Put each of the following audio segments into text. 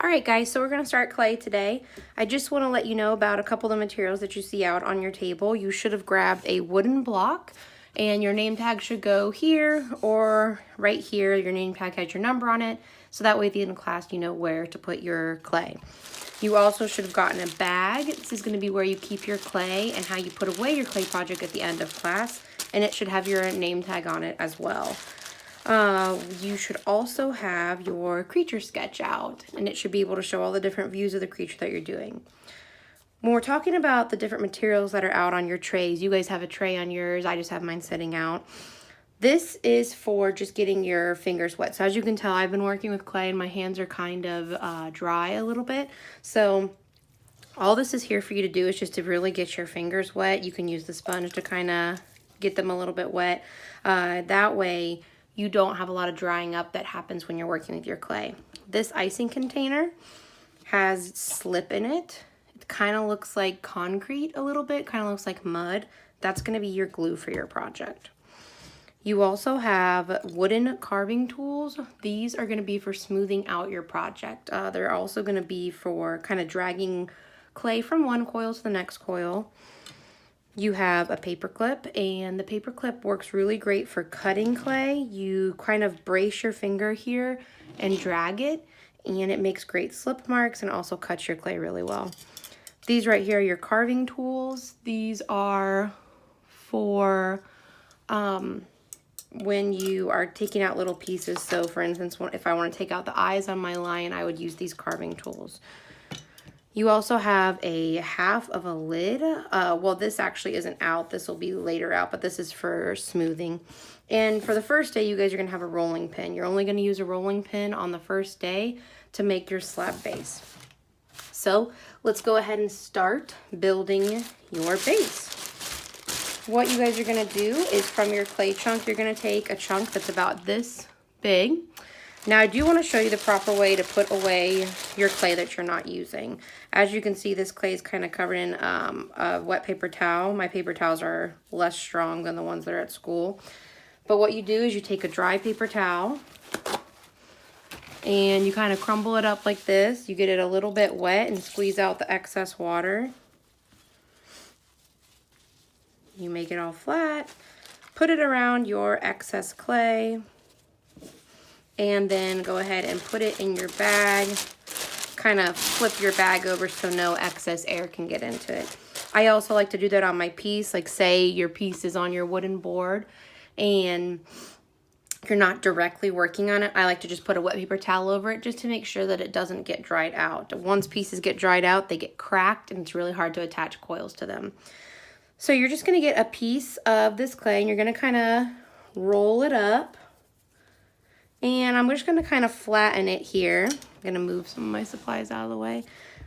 All right, guys, so we're going to start clay today. I just want to let you know about a couple of the materials that you see out on your table. You should have grabbed a wooden block, and your name tag should go here or right here. Your name tag has your number on it, so that way at the end of class you know where to put your clay. You also should have gotten a bag. This is going to be where you keep your clay and how you put away your clay project at the end of class, and it should have your name tag on it as well. You should also have your creature sketch out, and it should be able to show all the different views of the creature that you're doing. When we're talking about the different materials that are out on your trays, you guys have a tray on yours, I just have mine sitting out. This is for just getting your fingers wet. So as you can tell, I've been working with clay and my hands are kind of dry a little bit. So all this is here for you to do is just to really get your fingers wet. You can use the sponge to kind of get them a little bit wet. That way you don't have a lot of drying up that happens when you're working with your clay. This icing container has slip in it. It kind of looks like concrete a little bit, kind of looks like mud. That's going to be your glue for your project. You also have wooden carving tools. These are going to be for smoothing out your project. They're also going to be for kind of dragging clay from one coil to the next coil. You have a paper clip, and the paper clip works really great for cutting clay. You kind of brace your finger here and drag it, and it makes great slip marks and also cuts your clay really well. These right here are your carving tools. These are for when you are taking out little pieces. So for instance, if I want to take out the eyes on my lion, I would use these carving tools. You also have a half of a lid. Well, this actually isn't out. This will be later out, but this is for smoothing. And for the first day, you guys are going to have a rolling pin. You're only going to use a rolling pin on the first day to make your slab base. So let's go ahead and start building your base. What you guys are going to do is from your clay chunk, you're going to take a chunk that's about this big. Now I do want to show you the proper way to put away your clay that you're not using. As you can see, this clay is kind of covered in a wet paper towel. My paper towels are less strong than the ones that are at school. But what you do is you take a dry paper towel and you kind of crumble it up like this. You get it a little bit wet and squeeze out the excess water. You make it all flat, put it around your excess clay, and then go ahead and put it in your bag. Kind of flip your bag over so no excess air can get into it. I also like to do that on my piece. Like say your piece is on your wooden board and you're not directly working on it. I like to just put a wet paper towel over it just to make sure that it doesn't get dried out. Once pieces get dried out, they get cracked and it's really hard to attach coils to them. So you're just going to get a piece of this clay and you're going to kind of roll it up. And I'm just going to kind of flatten it here. I'm going to move some of my supplies out of the way.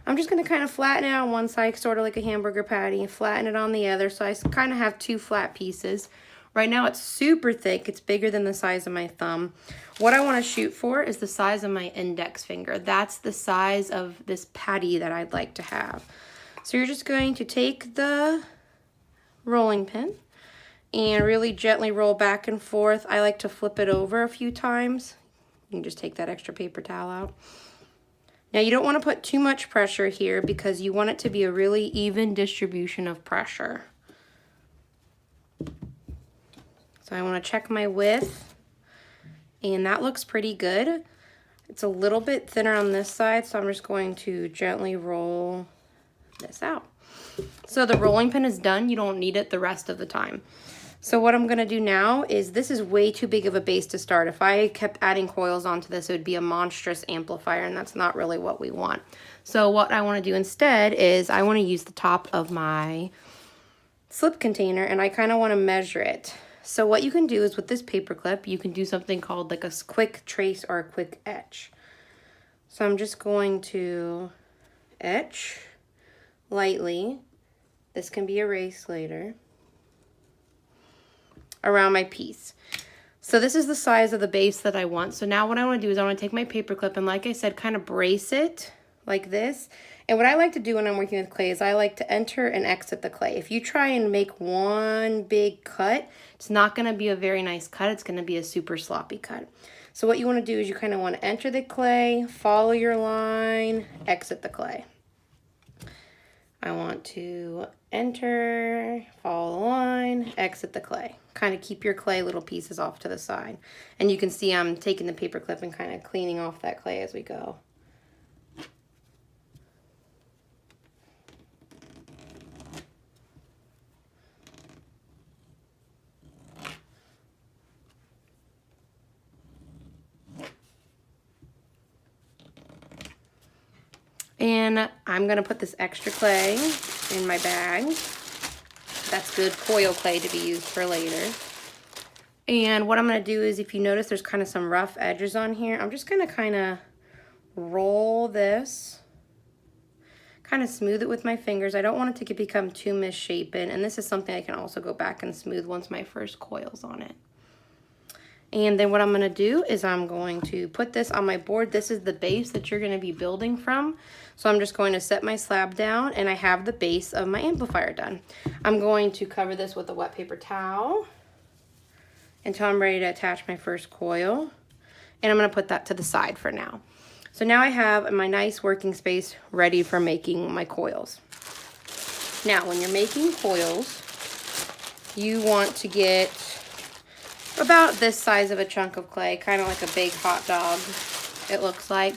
I'm just going to kind of flatten it on one side, sort of like a hamburger patty, and flatten it on the other. So I kind of have two flat pieces. Right now it's super thick. It's bigger than the size of my thumb. What I want to shoot for is the size of my index finger. That's the size of this patty that I'd like to have. So you're just going to take the rolling pin and really gently roll back and forth. I like to flip it over a few times. You can just take that extra paper towel out. Now you don't want to put too much pressure here because you want it to be a really even distribution of pressure. So I want to check my width, and that looks pretty good. It's a little bit thinner on this side, so I'm just going to gently roll this out. So the rolling pin is done. You don't need it the rest of the time. So what I'm going to do now is, this is way too big of a base to start. If I kept adding coils onto this, it would be a monstrous amplifier, and that's not really what we want. So what I want to do instead is I want to use the top of my slip container, and I kind of want to measure it. So what you can do is with this paper clip, you can do something called like a quick trace or a quick etch. So I'm just going to etch lightly. This can be erased later. Around my piece. So this is the size of the base that I want. So now what I want to do is I want to take my paper clip and, like I said, kind of brace it like this. And what I like to do when I'm working with clay is I like to enter and exit the clay. If you try and make one big cut, it's not going to be a very nice cut. It's going to be a super sloppy cut. So what you want to do is you kind of want to enter the clay, follow your line, exit the clay. I want to enter, follow the line, exit the clay. Kind of keep your clay little pieces off to the side. And you can see I'm taking the paper clip and kind of cleaning off that clay as we go. And I'm gonna put this extra clay in my bag. That's good coil clay to be used for later. And what I'm gonna do is, if you notice there's kind of some rough edges on here, I'm just gonna kind of roll this, kind of smooth it with my fingers. I don't want it to become too misshapen, and this is something I can also go back and smooth once my first coil's on it. And then what I'm gonna do is I'm going to put this on my board. This is the base that you're gonna be building from. So I'm just going to set my slab down, and I have the base of my amplifier done. I'm going to cover this with a wet paper towel until I'm ready to attach my first coil. And I'm gonna put that to the side for now. So now I have my nice working space ready for making my coils. Now, when you're making coils, you want to get about this size of a chunk of clay, kind of like a big hot dog, it looks like.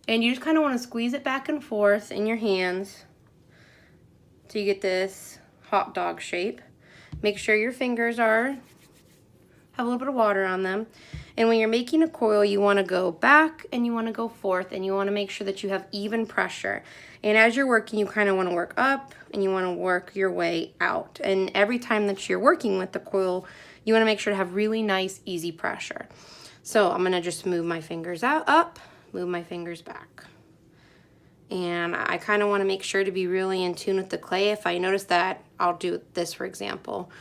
And you just kind of want to squeeze it back and forth in your hands so you get this hot dog shape. Make sure your fingers have a little bit of water on them. And when you're making a coil, you want to go back and you want to go forth, and you want to make sure that you have even pressure. And as you're working, you kind of want to work up and you want to work your way out. And every time that you're working with the coil, you want to make sure to have really nice, easy pressure. So I'm going to just move my fingers up, move my fingers back. And I kind of want to make sure to be really in tune with the clay. If I notice that, I'll do this, for example.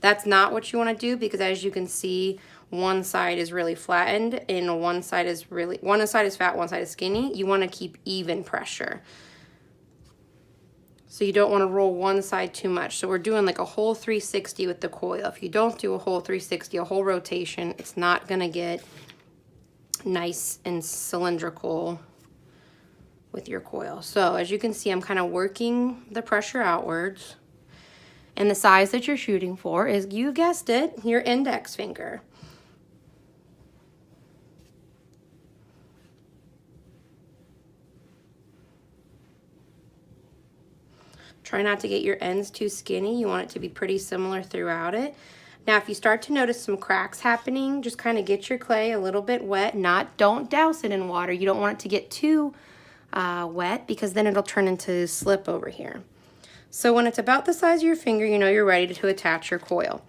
That's not what you want to do, because as you can see, one side is really flattened and one side is fat, one side is skinny. You want to keep even pressure. So you don't want to roll one side too much. So we're doing like a whole 360 with the coil. If you don't do a whole 360, a whole rotation, it's not going to get nice and cylindrical with your coil. So as you can see, I'm kind of working the pressure outwards. And the size that you're shooting for is, you guessed it, your index finger. Try not to get your ends too skinny. You want it to be pretty similar throughout it. Now, if you start to notice some cracks happening, just kind of get your clay a little bit wet. Don't douse it in water. You don't want it to get too wet, because then it'll turn into slip over here. So when it's about the size of your finger, you know you're ready to attach your coil.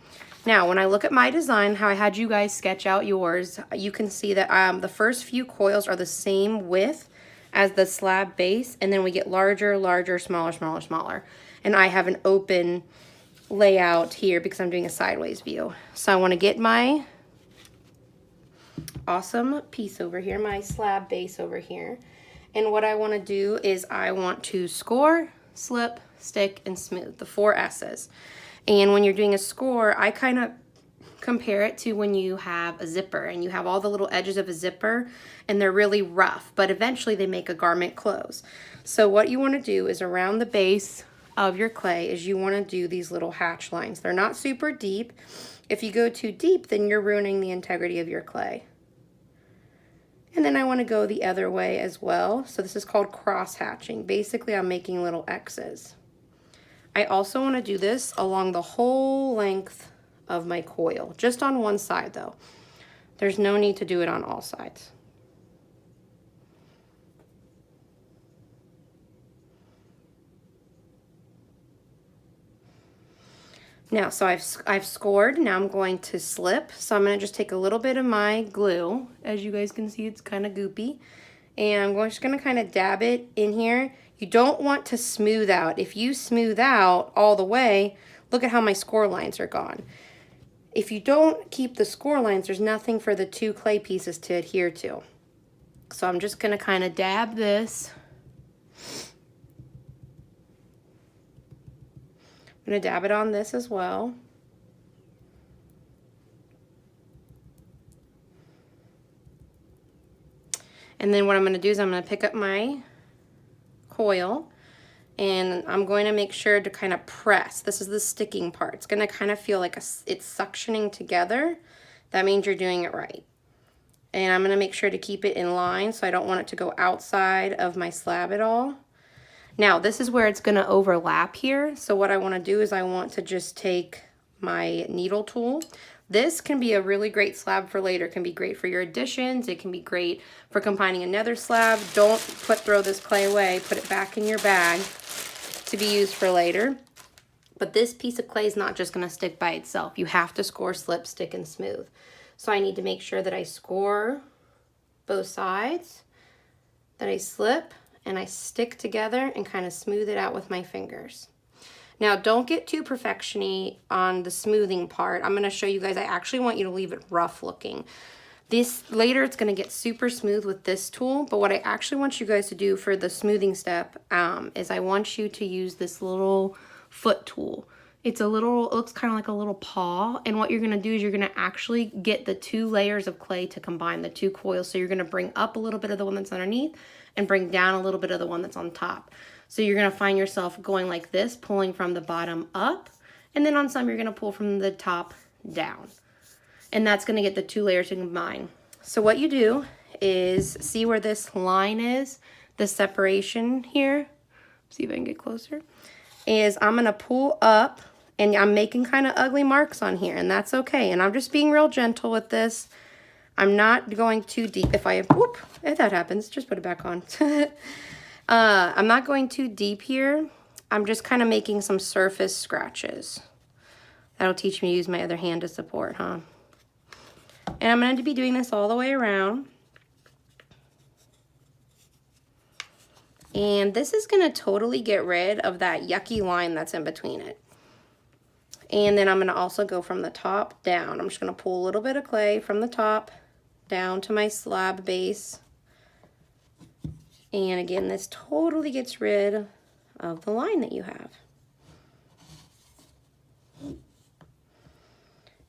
Now, when I look at my design, how I had you guys sketch out yours, you can see that the first few coils are the same width as the slab base, and then we get larger, larger, smaller, smaller, smaller. And I have an open layout here because I'm doing a sideways view. So I want to get my awesome piece over here, my slab base over here. And what I want to do is I want to score, slip, stick, and smooth, the 4 S's. And when you're doing a score, I kind of compare it to when you have a zipper and you have all the little edges of a zipper and they're really rough, but eventually they make a garment close. So what you want to do is, around the base of your clay, is you want to do these little hatch lines. They're not super deep. If you go too deep, then you're ruining the integrity of your clay. And then I want to go the other way as well. So this is called cross hatching. Basically, I'm making little X's. I also want to do this along the whole length of my coil, just on one side though. There's no need to do it on all sides. Now, so I've scored. Now I'm going to slip. So I'm going to just take a little bit of my glue. As you guys can see, it's kind of goopy. And I'm just going to kind of dab it in here. You don't want to smooth out. If you smooth out all the way, look at how my score lines are gone. If you don't keep the score lines, there's nothing for the 2 clay pieces to adhere to. So I'm just going to kind of dab this. I'm going to dab it on this as well. And then what I'm going to do is I'm going to pick up my coil, and I'm going to make sure to kind of press. This is the sticking part. It's going to kind of feel like it's suctioning together. That means you're doing it right. And I'm going to make sure to keep it in line, so I don't want it to go outside of my slab at all. Now, this is where it's going to overlap here. So what I want to do is I want to just take my needle tool. This can be a really great slab for later. It can be great for your additions. It can be great for combining another slab. Don't throw this clay away. Put it back in your bag to be used for later. But this piece of clay is not just going to stick by itself. You have to score, slip, stick, and smooth. So I need to make sure that I score both sides, that I slip, and I stick together and kind of smooth it out with my fingers. Now, don't get too perfection-y on the smoothing part. I'm going to show you guys, I actually want you to leave it rough looking. This later, it's going to get super smooth with this tool, but what I actually want you guys to do for the smoothing step is I want you to use this little foot tool. It looks kind of like a little paw, and what you're going to do is you're going to actually get the 2 layers of clay to combine, the 2 coils. So you're going to bring up a little bit of the one that's underneath and bring down a little bit of the one that's on top. So you're going to find yourself going like this, pulling from the bottom up, and then on some you're going to pull from the top down. And that's going to get the 2 layers to combine. So what you do is, see where this line is, the separation here? See if I can get closer. Is I'm going to pull up, and I'm making kind of ugly marks on here, and that's okay. And I'm just being real gentle with this. I'm not going too deep. If that happens, just put it back on. I'm not going too deep here. I'm just kind of making some surface scratches. That'll teach me to use my other hand to support, huh? And I'm going to be doing this all the way around. And this is going to totally get rid of that yucky line that's in between it. And then I'm going to also go from the top down. I'm just going to pull a little bit of clay from the top down to my slab base. And again, this totally gets rid of the line that you have.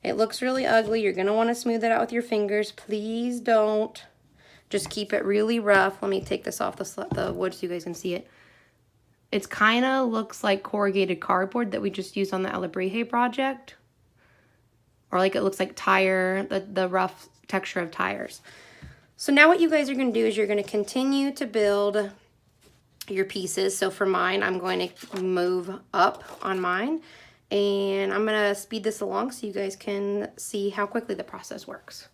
It looks really ugly. You're going to want to smooth it out with your fingers. Please don't. Just keep it really rough. Let me take this off the wood so you guys can see it. It kind of looks like corrugated cardboard that we just used on the Alebrije project. Or like it looks like tire, the rough texture of tires. So now what you guys are going to do is you're going to continue to build your pieces. So for mine, I'm going to move up on mine. And I'm going to speed this along so you guys can see how quickly the process works.